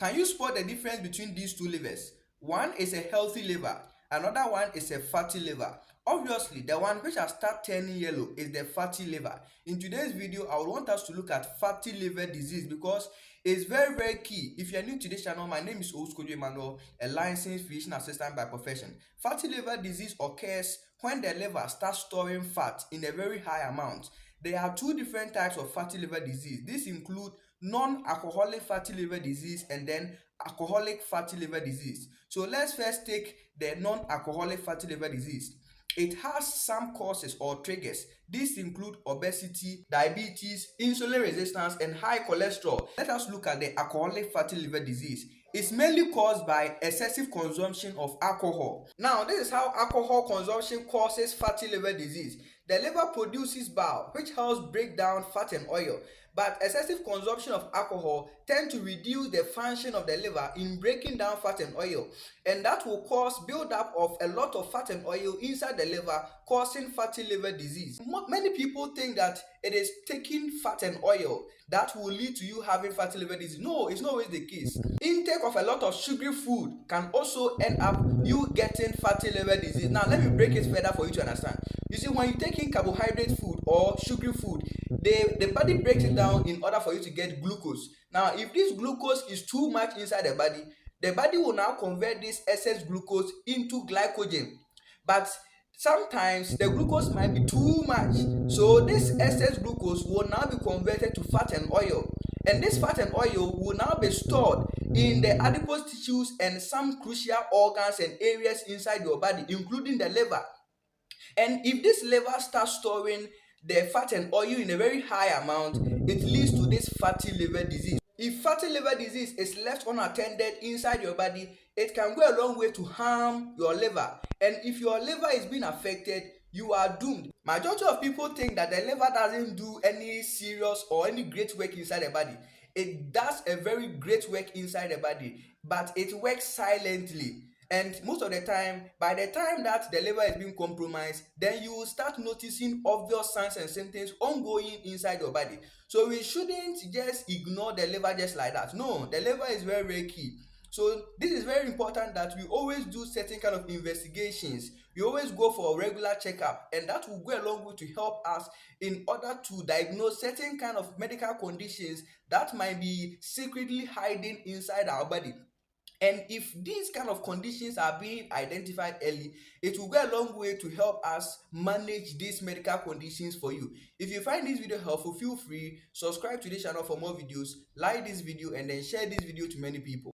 Can you spot the difference between these two livers? One is a healthy liver, another one is a fatty liver. Obviously, the one which has started turning yellow is the fatty liver. In today's video, I would want us to look at fatty liver disease because it's very key. If you're new to this channel, my name is Emmanuel, a licensed physician assistant by profession. Fatty liver disease occurs when the liver starts storing fat in a very high amount. There are two different types of fatty liver disease. These include non-alcoholic fatty liver disease and then alcoholic fatty liver disease. So let's first take the non-alcoholic fatty liver disease. It has some causes or triggers. These include obesity, diabetes, insulin resistance, and high cholesterol. Let us look at the alcoholic fatty liver disease. It's mainly caused by excessive consumption of alcohol. Now, this is how alcohol consumption causes fatty liver disease. The liver produces bile, which helps break down fat and oil. But excessive consumption of alcohol tends to reduce the function of the liver in breaking down fat and oil. And that will cause buildup of a lot of fat and oil inside the liver, causing fatty liver disease. Many people think that it is taking fat and oil that will lead to you having fatty liver disease. No, it's not always the case. Intake of a lot of sugary food can also end up you getting fatty liver disease. Now, let me break it further for you to understand. You see, when you take in carbohydrate food or sugary food, the body breaks it down in order for you to get glucose. Now, if this glucose is too much inside the body will now convert this excess glucose into glycogen. But sometimes the glucose might be too much. So this excess glucose will now be converted to fat and oil. And this fat and oil will now be stored in the adipose tissues and some crucial organs and areas inside your body, including the liver. And if this liver starts storing the fat and oil in a very high amount, it leads to this fatty liver disease. If fatty liver disease is left unattended inside your body, it can go a long way to harm your liver. And if your liver is being affected, you are doomed. Majority of people think that the liver doesn't do any serious or any great work inside the body. It does a very great work inside the body, but it works silently. And most of the time, by the time that the liver is being compromised, then you will start noticing obvious signs and symptoms ongoing inside your body. So we shouldn't just ignore the liver just like that. No, the liver is very key. So this is very important that we always do certain kind of investigations. We always go for a regular checkup, and that will go a long way to help us in order to diagnose certain kind of medical conditions that might be secretly hiding inside our body. And if these kind of conditions are being identified early, it will go a long way to help us manage these medical conditions for you. If you find this video helpful, feel free, subscribe to this channel for more videos, like this video, and then share this video to many people.